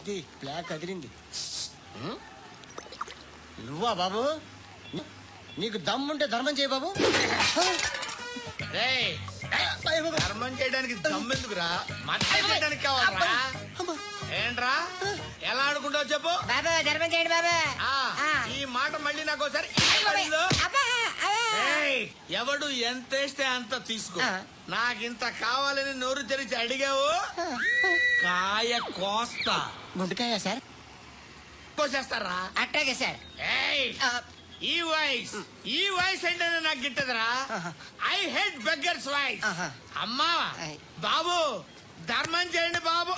అది బ్లాక్ అదిరింది. నువ్వా బాబు? నీకు దమ్ముంటే ధర్మం చేయ బాబు. ధర్మం చేయడానికి దమ్మెందుకురా? మర్చిపోయడానికి కావాలరా? ఏంట్రా ఎలా ఆడుకుంటావు చెప్పు బాబా. ధర్మం చేయండి బాబా. ఈ మాట మళ్ళీ నాకు ఒకసారి ఎవడు ఎంత వేస్తే అంత తీసుకో. నాకింత కావాలని నోరు తెరిచి అడిగావు, కాయ కోస్తా. గుంటకాయ సార్? కోసేస్తారా? అట్టాగే సార్. ఈ వాయిస్ ఏంటనే నాకు గిట్టదురా. I hate beggars voice. అమ్మా బాబు ధర్మం చేయండి బాబు.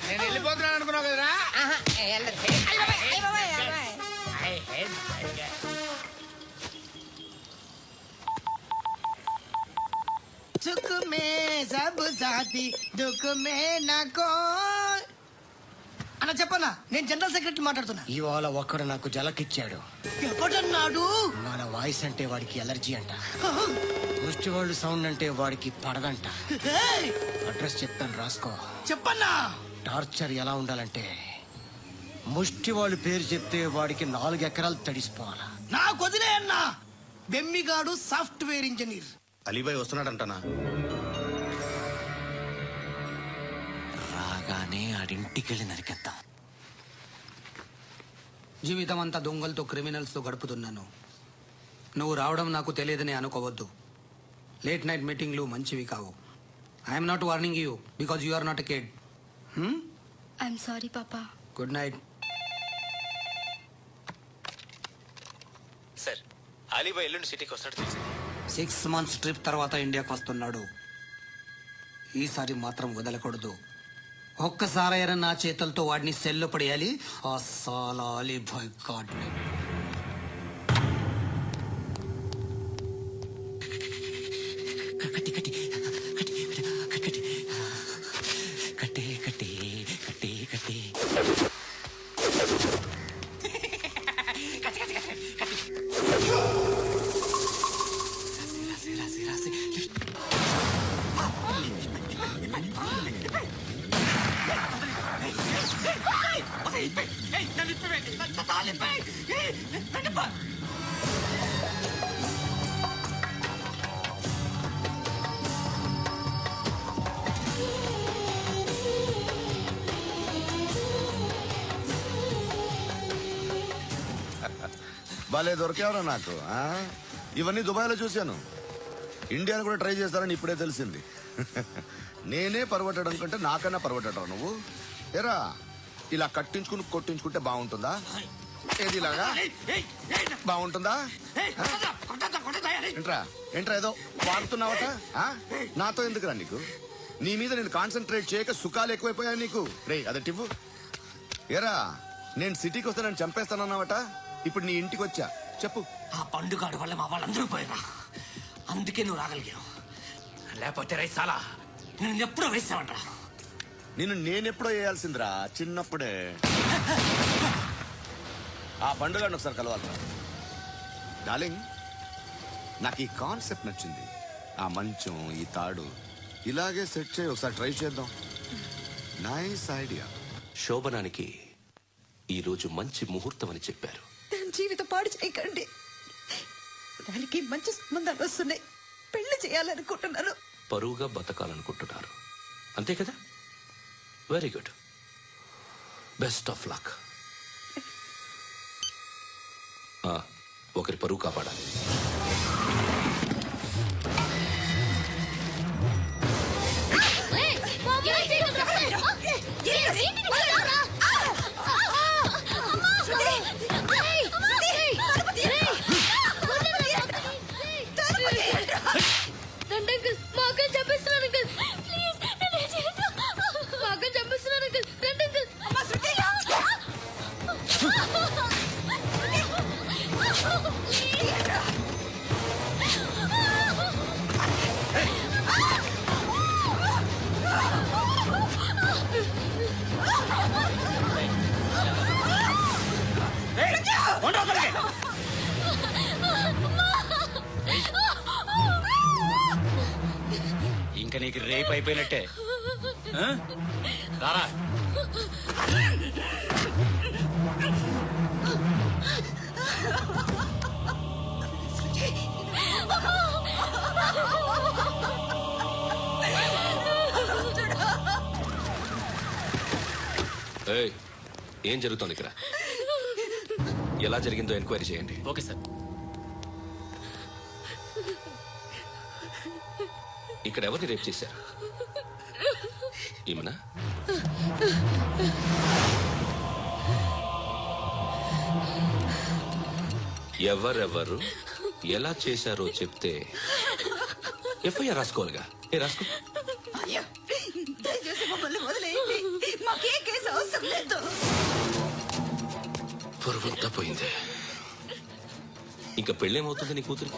నేను వెళ్ళిపోతున్నాను అనుకున్నావు కదరా. సుఖ మే సబ్ సాథీ దుఃఖ మే నాకో అన్న చెప్పన్నా, నేను జనరల్ సెక్రటరీ మాట్లాడుతున్నా. ఇవాళ ఒక్కడు నాకు జలకిచ్చాడు. ఎవడన్నాడు? మన వాయిస్ అంటే వాడికి ఎలర్జీ అంట. ముష్టి వాళ్ళు సౌండ్ అంటే వాడికి పడదంట. అడ్రస్ చెప్తాను రాసుకో. చెప్పన్నా. టార్చర్ ఎలా ఉండాలంటే ముష్టి వాళ్ళు పేరు చెప్తే వాడికి 4 ఎకరాలు తడిసిపోవాలా. నాకు వదిలే అన్నా. బెమ్మిగాడు సాఫ్ట్వేర్ ఇంజనీర్. అలీబాయ్ వస్తున్నాడంటనా? రాగానే ఆడింటికెళ్ళి నరికేద్దాం. జీవితం అంతా దొంగలతో క్రిమినల్స్ తో గడుపుతున్నాను. నువ్వు రావడం నాకు తెలియదని అనుకోవద్దు. లేట్ నైట్ మీటింగ్లు మంచివి కావు. I'm not warning you because you are not a kid. I'm sorry పాపా. Good night. సార్, అలీబాయ్ ఎల్లుండి సిటీకి వస్తాడు తెలిసింది. 6 months ట్రిప్ తర్వాత ఇండియాకి వస్తున్నాడు. ఈసారి మాత్రం వదలకూడదు. ఒక్కసారైనా నా చేతులతో వాడిని సెల్లో పడేయాలి. ఆ సాలా అలీబాయ్ గాడ్ని. భలే దొరికేవరా నాకు. ఇవన్నీ దుబాయ్లో చూశాను. ఇండియాలో కూడా ట్రై చేస్తారని ఇప్పుడే తెలిసింది. నేనే పరవట్టడం కంటే నాకన్నా పరవట్టడం నువ్వు. ఎరా ఇలా కట్టించుకుని కొట్టించుకుంటే బాగుంటుందా? ఏది ఇలాగా బాగుంటుందా? ఏంట్రా ఏదో వాడుతున్నావట. నాతో ఎందుకురా నీకు? నీ మీద నేను కాన్సన్ట్రేట్ చేయక సుఖాలు ఎక్కువైపోయాయి నీకు. రే అదటివ్వు. ఎరా నేను సిటీకి వస్తే నన్ను చంపేస్తానన్నావట. ఇప్పుడు నీ ఇంటికి వచ్చా. చెప్పు. ఆ పండుగాడు వల్ల మా వాళ్ళందరూ పోయారా. అందుకే నువ్వు రాగలిగావు. లేకపోతే రైసాలా నేను ఎప్పుడో వేసామంట. నిన్ను నేనెప్పుడో వేయాల్సిందిరా, చిన్నప్పుడే. ఆ పండుగను ఒకసారి కలవాలి డార్లింగ్. నాకు ఈ కాన్సెప్ట్ నచ్చింది. ఆ మంచం, ఈ తాడు ఇలాగే సెట్ చేయి. ఒకసారి ట్రై చేద్దాం. Nice idea. శోభనానికి ఈరోజు మంచి ముహూర్తం అని చెప్పారు. దాని జీవితం పాడు చేయకండి. దానికి మంచి సంబంధాలు వస్తున్నాయి. పెళ్లి చేయాలనుకుంటున్నాను. పరువుగా బతకాలనుకుంటున్నారు అంతే కదా? Very good. Best of luck. ఒకరి పరువు కాపాడాలి. ఇంకా నీకు రేపు అయిపోయినట్టే. ఆ? రారా. ఏయ్, ఏం జరుగుతోంది ఇక్కడ? ఎలా జరిగిందో ఎంక్వైరీ చేయండి. Okay sir. ఇక్కడ ఎవరిని రేప్ చేశారు? ఈమెనా? ఎవరెవరు ఎలా చేశారో చెప్తే ఎఫ్ఐఆర్ రాసుకోవాలిగా. రాసుకో. అయ్యో, దయచేసి మమ్మల్ని వదిలేయండి. మాకే కేసు అవసరం లేదు. పొరుగుంతా పోయింది. ఇంకా పెళ్ళేమవుతుంది నీ కూతురు?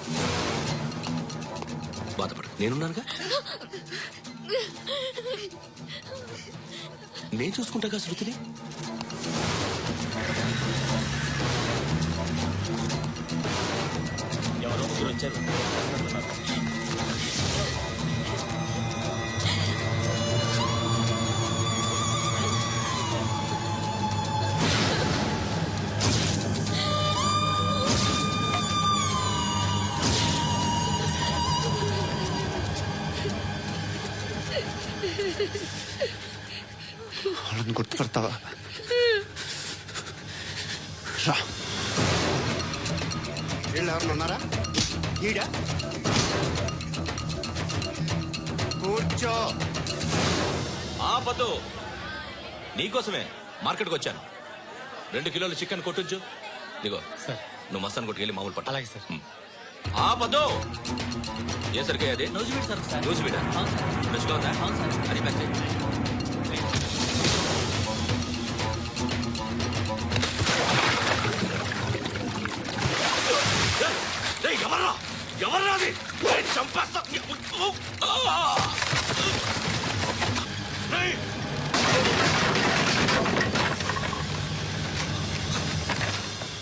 బాధపడు, నేనున్నానుగా. నేను చూసుకుంటాగా శృతిని. ఎవరో ముగ్గురు వచ్చారు. వాళ్ళని గుర్తుపడతావా? రా. వీళ్ళు ఎవరిని ఉన్నారా? ఈడా కూర్చో. ఆపదు, నీకోసమే మార్కెట్కి వచ్చాను. 2 కిలోలు చికెన్ కొట్టించు. ఇదిగో సార్. నువ్వు మస్తాన్ కొట్టుకెళ్ళి మామూలు పట్టు. అలాగే సార్. ఆపదు. ఏ సరికాయ అది? నూజివీడు సార్. నూజివీడా? ఫ్రెష్గా ఉందా? అది ప్యాక్ చేయి. ఎవర్రా ఎవర్రా అది? చంపేస్తా.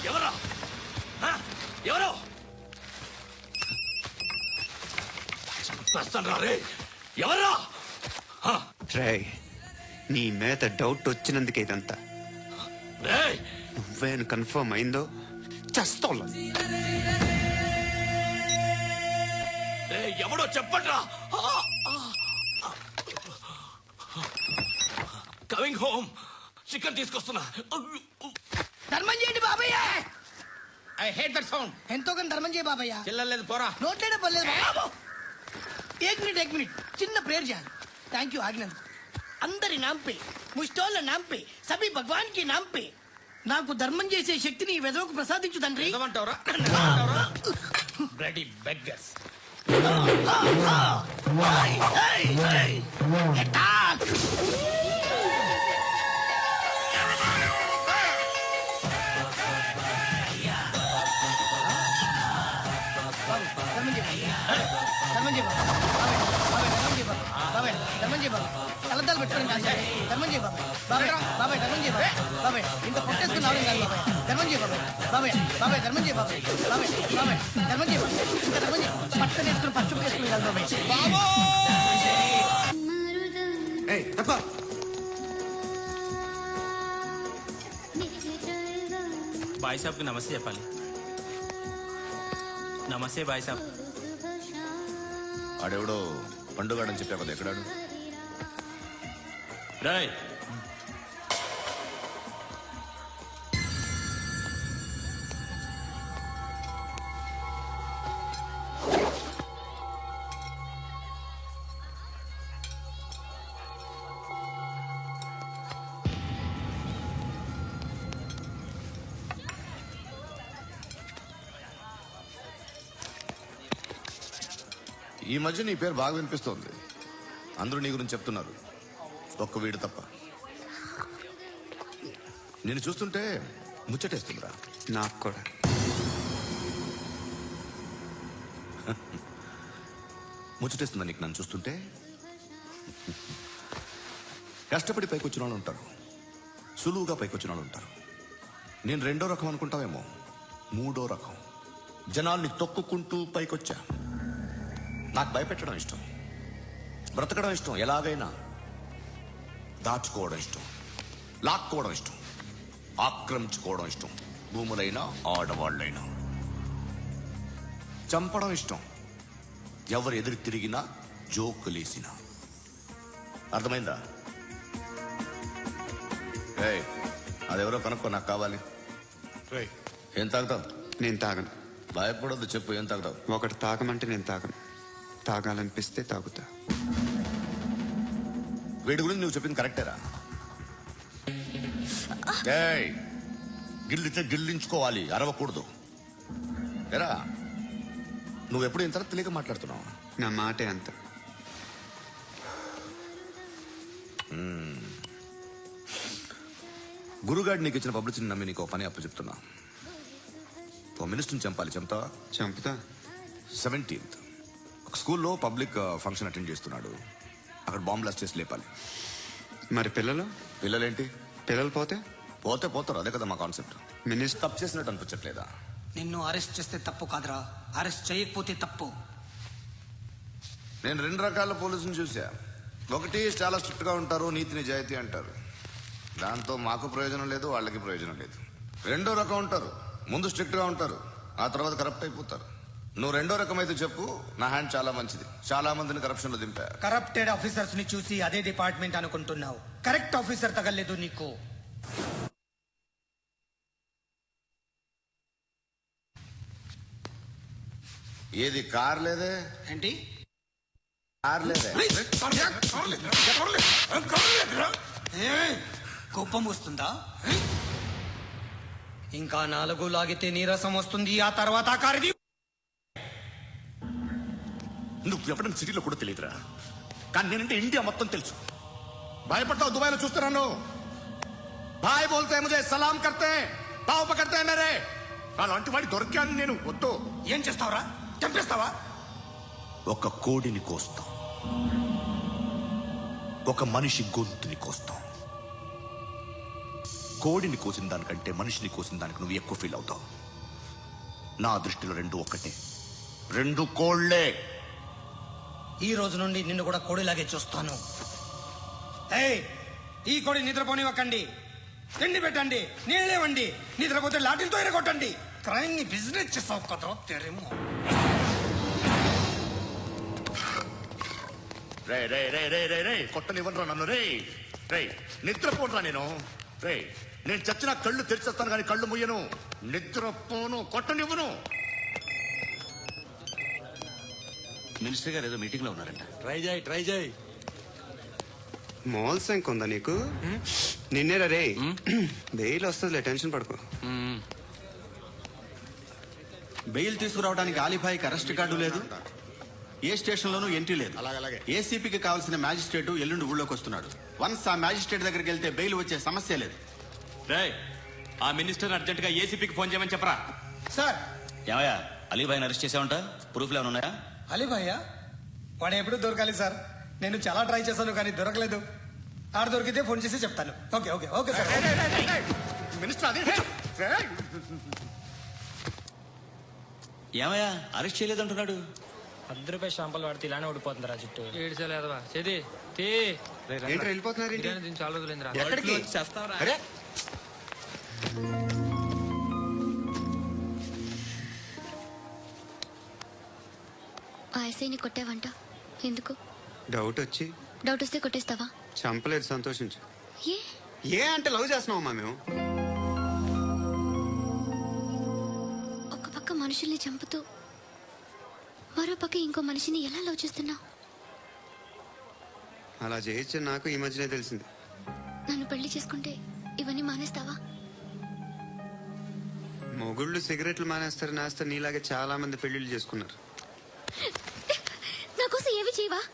ఎవరా? ఎవరు? చంపేస్తాను రా రే. ఎవర్రా? రే, నీ మీద డౌట్ వచ్చినందుకే ఇదంతా. రేయ్, నువ్వేను కన్ఫర్మ్ అయిందో చస్తోలా. ఎవడో చెప్పండ్రా. Coming home. చికెన్ తీసుకొస్తున్నా. ధర్మం చేయండి బాబయ్య. I hate that sound. ఎంతో కానీ ధర్మం చేయ బాబయ్య. చిల్లలేదు పోరా. నోట్లేనే పర్లేదు బాబు. ఏక్ మినిట్ చిన్న ప్రేయర్ చేయాలి. థ్యాంక్ యూ ఆగినందుకు. అందరి నాంపే, ముష్టోళ్ళ నాంపే, సభీ భగవాన్ కి నాంపే నాకు ధర్మం చేసే శక్తిని ఈ వెదవకు ప్రసాదించు తండ్రి. ఏమంటావురా? Bloody beggars. ధర్మం చేయ బాబాయ్. ధర్మం చేయ బాబాయ్. కళ్ళద్దాలు పెట్టుకోండి కాదు సార్. ధర్మం చేయ బాబాయ్. బాబాయ్ ధర్మం చేయ బాబాయ్. ఇంత పొట్టేసుకుని రావడం కాదు బాబాయ్. ధర్మం చేయ బాబాయ్. ధర్మం చేయ బాబాయ్. ధర్మం చేయ బాబాయ్. ఇంకా ధర్మం చేయ. పట్టణ వేసుకుని పచ్చుకు వేసుకుని కాదు బాబాయ్. బాయ్ సాబ్కి నమస్తే చెప్పాలి. నమస్తే బాయ్ సాబ్. ఆడెవడో పండుగాడని చెప్పా కదా, ఎక్కడాడు? రాయ్, ఈ మధ్య నీ పేరు బాగా వినిపిస్తోంది. అందరూ నీ గురించి చెప్తున్నారు, ఒక్క వీడు తప్ప. నేను చూస్తుంటే ముచ్చటేస్తుందిరా. నాకు కూడా. ముచ్చటేస్తుందా నీకు నన్ను చూస్తుంటే? కష్టపడి పైకొచ్చిన వాళ్ళు ఉంటారు, సులువుగా పైకొచ్చిన వాళ్ళు ఉంటారు. నేను 2వ రకం అనుకుంటావేమో, 3వ రకం. జనాల్ని తొక్కుకుంటూ పైకొచ్చా. నాకు భయపెట్టడం ఇష్టం. బ్రతకడం ఇష్టం ఎలాగైనా, దాచుకోవడం ఇష్టం, లాక్కోవడం ఇష్టం, ఆక్రమించుకోవడం ఇష్టం, భూములైనా ఆడవాళ్ళైనా. చంపడం ఇష్టం, ఎవరు ఎదురు తిరిగినా జోకులేసినా. అర్థమైందా? ఏయ్, అదెవరో కనుక్కో, నాకు కావాలి. ఏం తాగుతావు? నేను తాగను. భయపడొద్దు, చెప్పు ఏం తాగుతావు? ఒకటి తాగమంటే నేను తాగను. తాగాలనిపిస్తే తాగుతా. వీడి గురించి నువ్వు చెప్పింది కరెక్టేరా? ఏయ్, గిల్లితే గిల్లించుకోవాలి, అరవకూడదు. ఎరా, నువ్వెప్పుడు ఇంత తెలియక మాట్లాడుతున్నావు? నా మాటే అంత. గురుగాడు నీకు ఇచ్చిన పబ్లిసిటీని నమ్మి నీకు పని అప్పు చెప్తున్నా. ఓ మినిస్టర్ని చంపాలి, చంపుతావా? చంపుతా. 17th ఒక స్కూల్లో పబ్లిక్ ఫంక్షన్ అటెండ్ చేస్తున్నాడు. అక్కడ బాంబ్ బ్లాస్ట్ చేసి లేపాలి. మరి పిల్లలు? పిల్లలేంటి? పిల్లలు పోతే పోతే పోతారు, అదే కదా మా కాన్సెప్ట్. మినిస్టర్ తప్పు చేసినట్టు అనిపించట్లేదా? నిన్ను అరెస్ట్ చేస్తే తప్పు కాదురా, అరెస్ట్ చేయకపోతే తప్పు. నేను 2 రకాల పోలీసుని చూసా. ఒకటి చాలా స్ట్రిక్ట్ గా ఉంటారు, నీతి నిజాయితీ అంటారు. దాంతో మాకు ప్రయోజనం లేదు, వాళ్ళకి ప్రయోజనం లేదు. రెండో రకం ఉంటారు, ముందు స్ట్రిక్ట్ గా ఉంటారు, ఆ తర్వాత కరప్ట్ అయిపోతారు. నువ్వు రెండో రకం అయితే చెప్పు, నా హ్యాండ్ చాలా మంచిది. చాలా మందిని కరప్షన్ లో దింపా. కరప్టెడ్ ఆఫీసర్స్ ని చూసి అదే డిపార్ట్మెంట్ అనుకుంటున్నావు. కరెక్ట్ ఆఫీసర్ తగలేదు నీకు. ఏది కార్ లేదే? ఏంటి? కార్ లేదే? కోపం వస్తుందా? ఇంకా 4 లాగితే నీరసం వస్తుంది, ఆ తర్వాత కారిది. నువ్వు ఎప్పుడైనా సిటీలో కూడా తెలియదురా, కానీ నేనంటే ఇండియా మొత్తం తెలుసు. భయపడతావు? దుబాయ్లో చూస్తున్నాను. భాయ్ బోల్తే ముజే సలాం కర్తే, పావు పకర్తే మేరే. అలాంటి వాడి దొరికాను నేను. వద్దు. ఏం చేస్తావురా? చంపేస్తావా? ఒక కోడిని కోస్తాం, ఒక మనిషి గొంతుని కోస్తాం. కోడిని కోసిన దానికంటే మనిషిని కోసిన దానికి నువ్వు ఎక్కువ ఫీల్ అవుతావు. నా దృష్టిలో 2 ఒక్కటే, 2 కోళ్లే. ఈ రోజు నుండి నిన్ను కూడా కోడిలాగే చూస్తాను. ఏయ్, ఈ కోడి నిద్రపోనివ్వకండి. తిండి పెట్టండి, నీళ్ళేవండి. నిద్రపోతే లాఠీలతో ఎరగొట్టండి. క్రైమ్ ని బిజినెస్ చేసావు కదరా తెరేమో. రే రే రే రే రే రే కొట్టనివ్వనరా నన్ను. రే రే నిద్రపోనరా నేను. రే నేను చచ్చిన కళ్ళు తెరిచేస్తాను కానీ కళ్ళు ముయ్యను. నిద్రపోను, కొట్టనివ్వను. మినిస్టర్ గారు ఏదో మీటింగ్ లో ఉన్నారంట. ట్రై చేయి. మోల్ సంక్ ఉందా నీకు? నిన్నేరా రే. బెయిల్ వస్తుందిలే, టెన్షన్ పడుకో. బెయిల్ తీసుకురావడానికి ఆలిభాయికి అరెస్ట్ కార్డు లేదు, ఏ స్టేషన్ లోనూ ఎంట్రీ లేదు. ఏసీపీకి కావాల్సిన మ్యాజిస్ట్రేట్ ఎల్లుండి ఊళ్ళోకి వస్తున్నాడు. వన్స్ ఆ మ్యాజిస్ట్రేట్ దగ్గరికి వెళ్తే బెయిల్ వచ్చే సమస్య లేదు. ఆ మినిస్టర్ అర్జెంట్ గా ఏసీపీకి ఫోన్ చేయమని చెప్పరా. సార్, ఏమయ్యా, అలీభాయిని అరెస్ట్ చేసావంట? ప్రూఫ్లు ఏమైనా ఉన్నాయా? అలీ భయ్యా వాడు ఎప్పుడు దొరకాలి సార్? నేను చాలా ట్రై చేశాను కానీ దొరకలేదు. ఆడ దొరికితే ఫోన్ చేసి చెప్తాను. Okay okay okay sir. Minister అదే ఏమయ్యా, అరెస్ట్ చేయలేదంటున్నాడు? 10 రూపాయల షాంపూలు వాడితే ఇలానే ఓడిపోతుందిరా జుట్టు. ఏడ్చలేదవా చేది ఏంటి వెళ్ళిపోతున్నారు? చాలా రోజులైందిరా. ఎక్కడికి? అరే ఆ ఎస్ఐని కొట్టావంట, ఎందుకు? డౌట్ వచ్చి. డౌట్ వస్తే కొట్టేస్తావా? చంపలేదు, సంతోషించు. ఏ ఏ అంటే లవ్ చేస్తున్నావమ్మా మేము. ఒక పక్క మనుషుల్ని చంపుతూ మరో పక్క ఇంకో మనిషిని ఎలా లవ్ చేస్తున్నావు? అలా చేయొచ్చు నాకు ఈ మధ్యనే తెలిసింది. నన్ను పెళ్లి చేసుకుంటే ఇవన్నీ మానేస్తావా? మొగుళ్ళు సిగరెట్లు మానేస్తారు, నాస్తారు. నీలాగే చాలా మంది పెళ్లిళ్ళు చేసుకున్నారు.